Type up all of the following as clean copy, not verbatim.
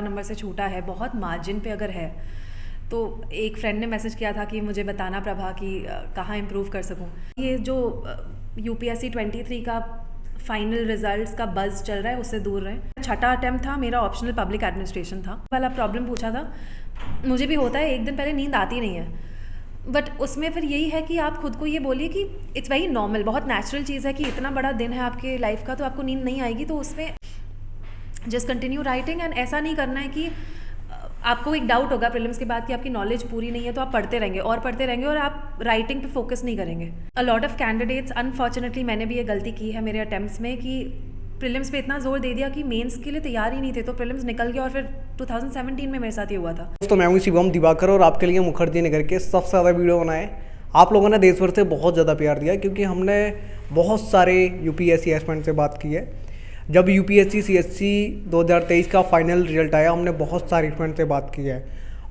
Number से छूटा है, बहुत मार्जिन पे अगर है तो एक फ्रेंड ने मैसेज किया था कि मुझे बताना प्रभा कि कहाँ इम्प्रूव कर सकूँ। ये जो यूपीएससी 23 का फाइनल रिजल्ट्स का बज़ चल रहा है उससे दूर रहें। छठा अटेम्प्ट था मेरा, ऑप्शनल पब्लिक एडमिनिस्ट्रेशन था वाला प्रॉब्लम पूछा था। मुझे भी होता है, एक दिन पहले नींद आती नहीं है, बट उसमें फिर यही है कि आप खुद को ये बोलिए कि इट्स वेरी नॉर्मल, बहुत नेचुरल चीज़ है कि इतना बड़ा दिन है आपके लाइफ का तो आपको नींद नहीं आएगी, तो उसमें जस्ट कंटिन्यू राइटिंग। एंड ऐसा नहीं करना है कि आपको एक डाउट होगा प्रीलिम्स के बाद कि आपकी नॉलेज पूरी नहीं है तो आप पढ़ते रहेंगे और पढ़ते रहेंगे और आप राइटिंग पे फोकस नहीं करेंगे। अ लॉट ऑफ कैंडिडेट्स, अनफॉर्चुनेटली मैंने भी ये गलती की है मेरे अटेम्प्ट्स में कि प्रीलिम्स पे इतना जोर दे दिया कि मेंस के लिए तैयार ही नहीं थे, तो प्रीलिम्स निकल गया और फिर 2017 में मेरे साथ ये हुआ था। दोस्तों मैं हूं शिवम दिवाकर और आपके लिए मुखर्जी नगर के सबसे ज़्यादा वीडियो बनाए। आप लोगों ने देश भर से बहुत ज़्यादा प्यार दिया क्योंकि हमने बहुत सारे यूपीएससी एस्पिरेंट से बात की है। जब यूपीएससी सीएससी 2023 का फाइनल रिजल्ट आया, हमने बहुत सारे स्टूडेंट से बात की है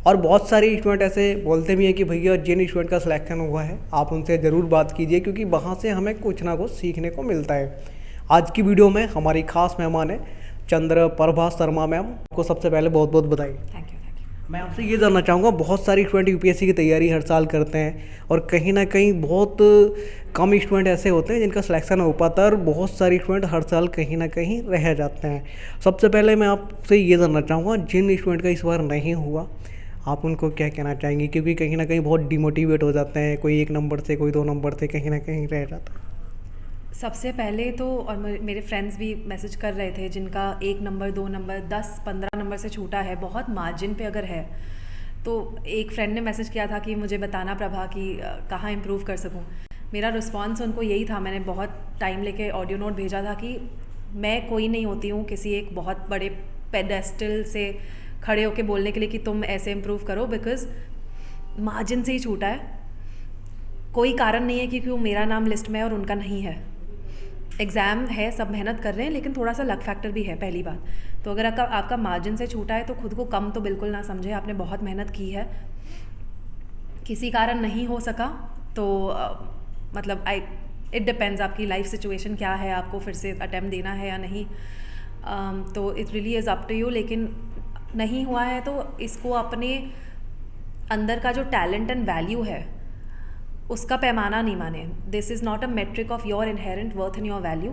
और बहुत सारे स्टूडेंट ऐसे बोलते भी हैं कि भैया जिन स्टूडेंट का सिलेक्शन हुआ है आप उनसे ज़रूर बात कीजिए क्योंकि वहाँ से हमें कुछ ना कुछ सीखने को मिलता है। आज की वीडियो में हमारी खास मेहमान है चंद्रप्रभा शर्मा मैम को सबसे पहले बहुत बहुत बधाई। Thank you. मैं आपसे ये जानना चाहूँगा, बहुत सारे स्टूडेंट यूपीएससी की तैयारी हर साल करते हैं और कहीं ना कहीं बहुत कम स्टूडेंट ऐसे होते हैं जिनका सिलेक्शन हो पाता है और बहुत सारे स्टूडेंट हर साल कहीं ना कहीं रह जाते हैं। सबसे पहले मैं आपसे ये जानना चाहूँगा, जिन स्टूडेंट का इस बार नहीं हुआ आप उनको क्या कहना चाहेंगे, क्योंकि कहीं ना कहीं बहुत डिमोटिवेट हो जाते हैं, कोई 1 नंबर से कोई 2 नंबर से कहीं ना कहीं रह जाता है। सबसे पहले तो, और मेरे फ्रेंड्स भी मैसेज कर रहे थे जिनका 1 नंबर 2 नंबर 10-15 नंबर से छूटा है, बहुत मार्जिन पे अगर है, तो एक फ्रेंड ने मैसेज किया था कि मुझे बताना प्रभा कि कहाँ इम्प्रूव कर सकूँ। मेरा रिस्पॉन्स उनको यही था, मैंने बहुत टाइम लेके ऑडियो नोट भेजा था कि मैं कोई नहीं होती हूँ किसी एक बहुत बड़े पेडेस्टल से खड़े होके बोलने के लिए कि तुम ऐसे इम्प्रूव करो, बिकॉज़ मार्जिन से ही छूटा है। कोई कारण नहीं है कि क्यों मेरा नाम लिस्ट में है और उनका नहीं है। एग्ज़ाम है, सब मेहनत कर रहे हैं, लेकिन थोड़ा सा लक फैक्टर भी है पहली बात। तो अगर आपका मार्जिन से छूटा है तो खुद को कम तो बिल्कुल ना समझे, आपने बहुत मेहनत की है। किसी कारण नहीं हो सका तो मतलब इट डिपेंड्स आपकी लाइफ सिचुएशन क्या है, आपको फिर से अटेम्प्ट देना है या नहीं, तो it really is up to you. लेकिन नहीं हुआ है तो इसको अपने अंदर का जो टैलेंट एंड वैल्यू है उसका पैमाना नहीं माने। This is not a metric of your inherent worth in your value.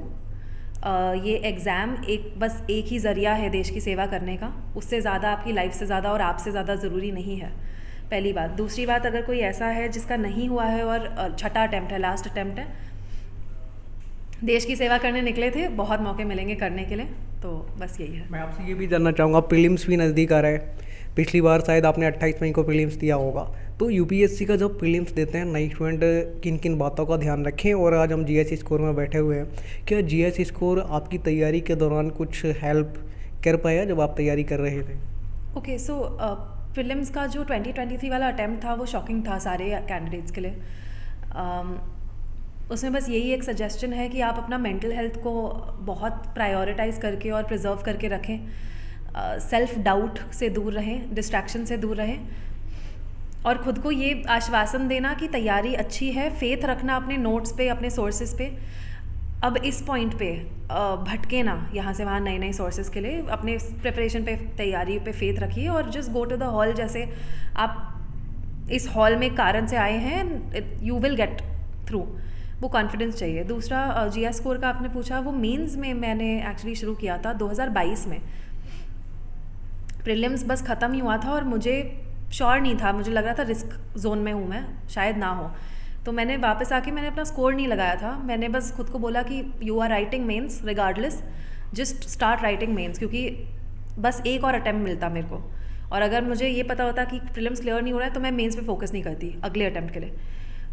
ये एग्ज़ाम बस एक ही ज़रिया है देश की सेवा करने का, उससे ज़्यादा आपकी लाइफ से ज़्यादा और आपसे ज़्यादा ज़रूरी नहीं है, पहली बात। दूसरी बात, अगर कोई ऐसा है जिसका नहीं हुआ है और छठा अटैम्प्ट है, लास्ट अटैम्प्ट है, देश की सेवा करने निकले थे, बहुत मौके मिलेंगे करने के लिए, तो बस यही है। मैं आपसे ये भी जानना चाहूँगा, प्रीलिम्स भी नज़दीक आ रहा है। पिछली बार शायद आपने 28 मई को प्रीलिम्स दिया होगा, तो यूपीएससी का जब प्रीलिम्स देते हैं नई स्टूडेंट किन किन बातों का ध्यान रखें। और आज हम जीएस स्कोर में बैठे हुए हैं, क्या जीएस स्कोर आपकी तैयारी के दौरान कुछ हेल्प कर पाया जब आप तैयारी कर रहे थे? ओके, सो प्रीलिम्स का जो 2023 वाला अटैम्प्ट था वो शॉकिंग था सारे कैंडिडेट्स के लिए। उसमें बस यही एक सजेशन है कि आप अपना मेंटल हेल्थ को बहुत प्रायोरिटाइज़ करके और प्रिजर्व करके रखें, सेल्फ डाउट से दूर रहें, डिस्ट्रैक्शन से दूर रहें और ख़ुद को ये आश्वासन देना कि तैयारी अच्छी है, फेथ रखना अपने नोट्स पे, अपने सोर्सेज पे। अब इस पॉइंट पे भटके ना यहाँ से वहाँ नए नए सोर्सेज के लिए, अपने प्रिपरेशन पे, तैयारी पे फेथ रखिए और just go to the hall. जैसे आप इस हॉल में कारण से आए हैं, यू विल गेट थ्रू, वो कॉन्फिडेंस चाहिए। दूसरा, जीएस स्कोर का आपने पूछा, वो मेंस में मैंने एक्चुअली शुरू किया था 2022 में। प्रीलिम्स बस ख़त्म ही हुआ था और मुझे श्योर नहीं था, मुझे लग रहा था रिस्क जोन में हूँ मैं, शायद ना हो, तो मैंने वापस आके मैंने अपना स्कोर नहीं लगाया था। मैंने बस खुद को बोला कि you are writing mains regardless, just start writing mains, क्योंकि बस एक और अटैम्प्ट मिलता मेरे को, और अगर मुझे ये पता होता कि प्रीलिम्स क्लियर नहीं हो रहा है तो मैं मेंस पे फोकस नहीं करती अगले अटैम्प्ट के लिए।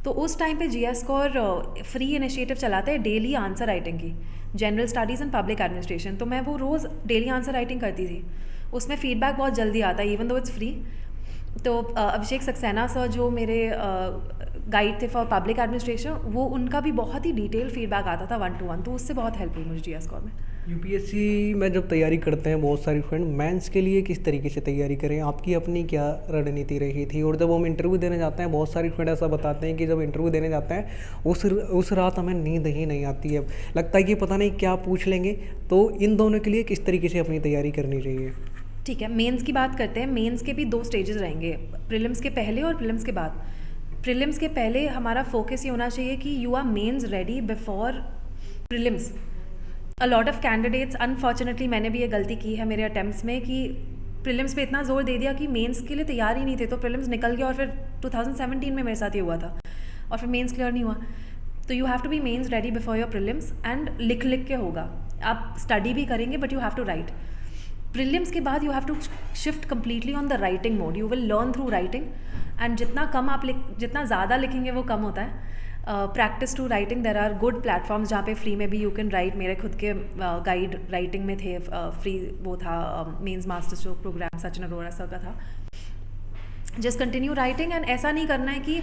तो उस टाइम पे जीएस स्कोर फ्री इनिशिएटिव चलाते हैं डेली आंसर राइटिंग की, general studies and public administration, तो मैं वो रोज़ डेली आंसर राइटिंग करती थी। उसमें फीडबैक बहुत जल्दी आता है इवन दो इट्स फ्री। तो अभिषेक सक्सेना सर जो मेरे गाइड थे फॉर पब्लिक एडमिनिस्ट्रेशन, वो उनका भी बहुत ही डिटेल फीडबैक आता था 1 to 1, तो उससे बहुत हेल्प हुई मुझे जीएस स्कोर में। यूपीएससी में जब तैयारी करते हैं बहुत सारे फ्रेंड, मेंस के लिए किस तरीके से तैयारी करें, आपकी अपनी क्या रणनीति रही थी? और जब हम इंटरव्यू देने जाते हैं, बहुत सारे फ्रेंड ऐसा बताते हैं कि जब इंटरव्यू देने जाते हैं उस रात हमें नींद ही नहीं आती है, लगता है कि पता नहीं क्या पूछ लेंगे, तो इन दोनों के लिए किस तरीके से अपनी तैयारी करनी चाहिए? ठीक है, मेंस की बात करते हैं। मेंस के भी 2 स्टेजेस रहेंगे, प्रीलिम्स के पहले और प्रीलिम्स के बाद। प्रीलिम्स के पहले हमारा फोकस ये होना चाहिए कि you are mains ready before prelims. A lot of candidates, unfortunately मैंने भी ये गलती की है मेरे अटेम्प्ट्स में कि प्रीलिम्स पे इतना जोर दे दिया कि मेंस के लिए तैयार ही नहीं थे, तो प्रीलिम्स निकल गया और फिर 2017 में मेरे साथ ये हुआ था और फिर मेंस क्लियर नहीं हुआ। तो you have to be mains ready before your prelims and लिख लिख के होगा। आप स्टडी भी करेंगे but you have to write. Prelims के बाद you have to shift completely on the writing mode. You will learn through writing and जितना ज़्यादा लिखेंगे वो कम होता है। Practice to writing, there are good platforms जहाँ पे फ्री में भी यू कैन राइट। मेरे खुद के गाइड राइटिंग में थे, फ्री वो था mains master stroke program Sachin Arora sir का था। जस्ट कंटिन्यू राइटिंग एंड ऐसा नहीं करना है कि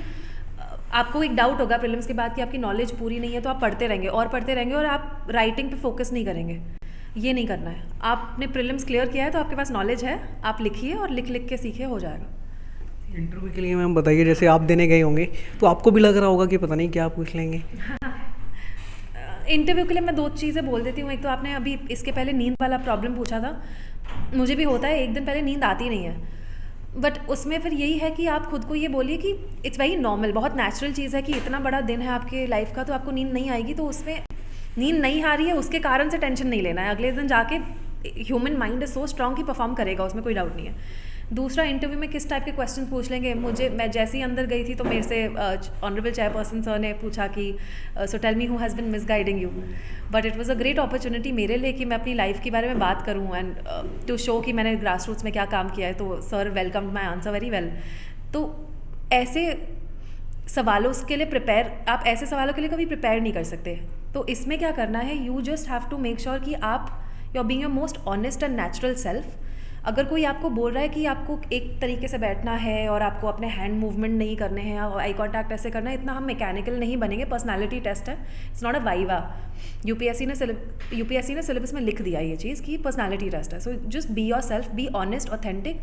आपको एक डाउट होगा प्रीलिम्स के बाद कि आपकी नॉलेज पूरी नहीं है तो आप पढ़ते रहेंगे और आप राइटिंग पे फोकस नहीं करेंगे। ये नहीं करना है। आपने प्रीलिम्स क्लियर किया है तो आपके पास नॉलेज है, आप लिखिए और लिख लिख के सीखिए, हो जाएगा। इंटरव्यू के लिए मैम बताइए, जैसे आप देने गए होंगे तो आपको भी लग रहा होगा कि पता नहीं क्या पूछ लेंगे। इंटरव्यू के लिए मैं 2 चीज़ें बोल देती हूँ। एक तो आपने अभी इसके पहले नींद वाला प्रॉब्लम पूछा था, मुझे भी होता है, एक दिन पहले नींद आती नहीं है। बट उसमें फिर यही है कि आप खुद को ये बोलिए कि इट्स वेरी नॉर्मल, बहुत नेचुरल चीज़ है कि इतना बड़ा दिन है आपके लाइफ का तो आपको नींद नहीं आएगी, तो उसमें नींद नहीं आ रही है उसके कारण से टेंशन नहीं लेना है। अगले दिन जाके human mind is so strong कि परफॉर्म करेगा, उसमें कोई डाउट नहीं है। दूसरा, इंटरव्यू में किस टाइप के क्वेश्चन पूछ लेंगे। मैं जैसे ही अंदर गई थी तो मेरे से ऑनरेबल चेयरपर्सन सर ने पूछा कि so tell me who has been misguiding you. But it was a great opportunity मेरे लिए कि मैं अपनी लाइफ के बारे में बात करूं एंड टू शो कि मैंने ग्रास रूट्स में क्या काम किया है। तो sir welcome my answer very well. तो ऐसे सवालों के लिए आप ऐसे सवालों के लिए कभी प्रिपेयर नहीं कर सकते। तो इसमें क्या करना है, you just have to make sure कि आप you are being your most honest and natural self. अगर कोई आपको बोल रहा है कि आपको एक तरीके से बैठना है और आपको अपने हैंड मूवमेंट नहीं करने हैं और आई कांटेक्ट ऐसे करना है, इतना हम मैकेनिकल नहीं बनेंगे। पर्सनालिटी टेस्ट है, it's not a viva. UPSC ने सिलेबस में लिख दिया ये चीज़ कि पर्सनालिटी टेस्ट है। So just be your self, be honest, authentic,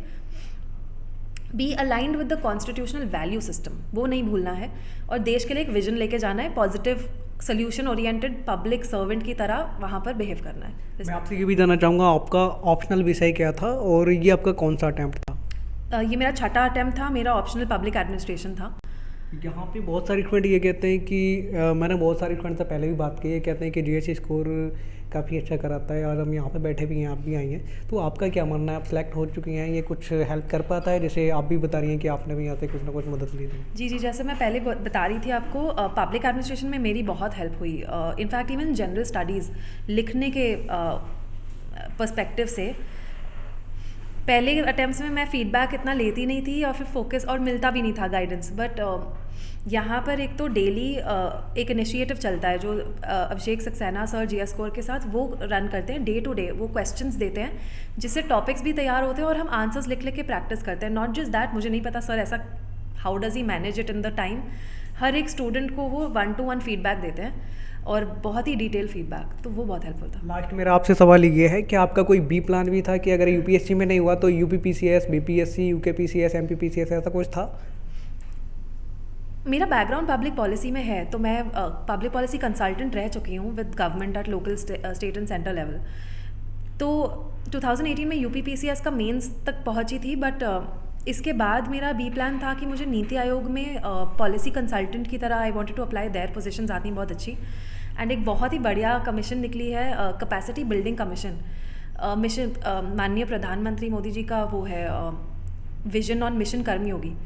B aligned with the constitutional value system, वो नहीं भूलना है। और देश के लिए एक विजन लेके जाना है, positive solution oriented public servant की तरह वहाँ पर बिहेव करना है। मैं आपसे ये भी जानना चाहूँगा, आपका ऑप्शनल विषय क्या था और ये आपका कौन सा अटैम्प्ट था? ये मेरा 6ठा अटैम्प्ट था, मेरा ऑप्शनल पब्लिक एडमिनिस्ट्रेशन था। यहाँ पे बहुत सारे स्टूडेंट ये कहते हैं कि मैंने बहुत सारे स्टूडेंट से पहले भी बात की है, कहते हैं कि जीएससी स्कोर काफ़ी अच्छा कराता है और हम यहाँ पे बैठे भी हैं, आप भी आई हैं, तो आपका क्या मानना है? आप सेलेक्ट हो चुकी हैं, ये कुछ हेल्प कर पाता है? जैसे आप भी बता रही हैं कि आपने भी यहाँ से कुछ ना कुछ मदद ली थी। जी, जैसे मैं पहले बता रही थी आपको, पब्लिक एडमिनिस्ट्रेशन में मेरी बहुत हेल्प हुई। इनफैक्ट इवन जनरल स्टडीज़ लिखने के पर्सपेक्टिव से पहले अटैम्प्ट्स में मैं फीडबैक इतना लेती नहीं थी और फिर फोकस और मिलता भी नहीं था गाइडेंस। बट यहाँ पर एक तो डेली एक इनिशिएटिव चलता है जो अभिषेक सक्सेना सर जीएस स्कोर के साथ वो रन करते हैं। डे टू डे वो क्वेश्चंस देते हैं जिससे टॉपिक्स भी तैयार होते हैं और हम आंसर्स लिख लिख के प्रैक्टिस करते हैं। नॉट जस्ट दैट, मुझे नहीं पता सर ऐसा how does he manage it in the time. हर एक स्टूडेंट को वो 1-to-1 फीडबैक देते हैं और बहुत ही डिटेल फीडबैक, तो वो बहुत हेल्पफुल था। लास्ट मेरा आपसे सवाल ये है कि आपका कोई बी प्लान भी था कि अगर यूपीएससी में नहीं हुआ तो यूपीपीसीएस, बीपीएससी, यूकेपीसीएस, एमपीपीसीएस, ऐसा कुछ था? मेरा बैकग्राउंड पब्लिक पॉलिसी में है, तो मैं पब्लिक पॉलिसी कंसल्टेंट रह चुकी हूँ with government at local, state and centre level. तो 2018 में यूपीपीसीएस का मेंस तक पहुँची थी। बट इसके बाद मेरा बी प्लान था कि मुझे नीति आयोग में पॉलिसी कंसल्टेंट की तरह I wanted to apply there. Positions आती हैं बहुत अच्छी एंड एक बहुत ही बढ़िया कमीशन निकली है, कैपेसिटी बिल्डिंग कमीशन मिशन, माननीय प्रधानमंत्री मोदी जी का वो है vision on mission Karmayogi.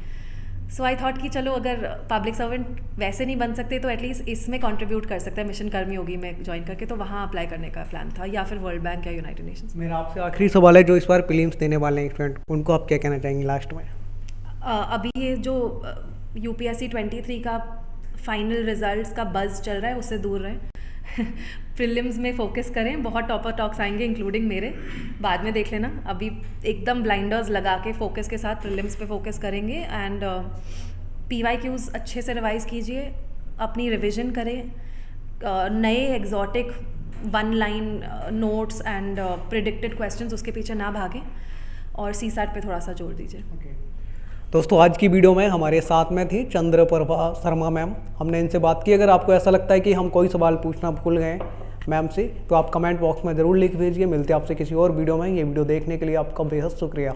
So I thought कि चलो अगर पब्लिक सर्वेंट वैसे नहीं बन सकते तो एटलीस्ट इसमें कंट्रीब्यूट कर सकते हैं मिशन कर्मयोगी में ज्वाइन करके, तो वहाँ अप्लाई करने का प्लान था, या फिर वर्ल्ड बैंक या यूनाइटेड नेशंस। मेरा आपसे आखिरी सवाल है, जो इस बार प्रीलिम्स देने वाले हैं स्टूडेंट, उनको आप क्या कहना चाहेंगे लास्ट में? अभी ये जो यूपीएससी 23 का फाइनल रिजल्ट्स का बज़ चल रहा है उससे दूर रहें। प्रीलिम्स में फोकस करें, बहुत टॉपर टॉक्स आएंगे इंक्लूडिंग मेरे, बाद में देख लेना। अभी एकदम ब्लाइंडर्स लगा के फोकस के साथ प्रीलिम्स पे फोकस करेंगे एंड पीवाईक्यूज़ अच्छे से रिवाइज़ कीजिए, अपनी रिवीजन करें, नए exotic 1 line notes and predicted questions उसके पीछे ना भागें और सीसैट पे थोड़ा सा जोर दीजिए। दोस्तों, आज की वीडियो में हमारे साथ में थी चंद्रप्रभा शर्मा मैम। हमने इनसे बात की। अगर आपको ऐसा लगता है कि हम कोई सवाल पूछना भूल गए, मैम से, तो आप कमेंट बॉक्स में ज़रूर लिख भेजिए। मिलते हैं आपसे किसी और वीडियो में। ये वीडियो देखने के लिए आपका बेहद शुक्रिया।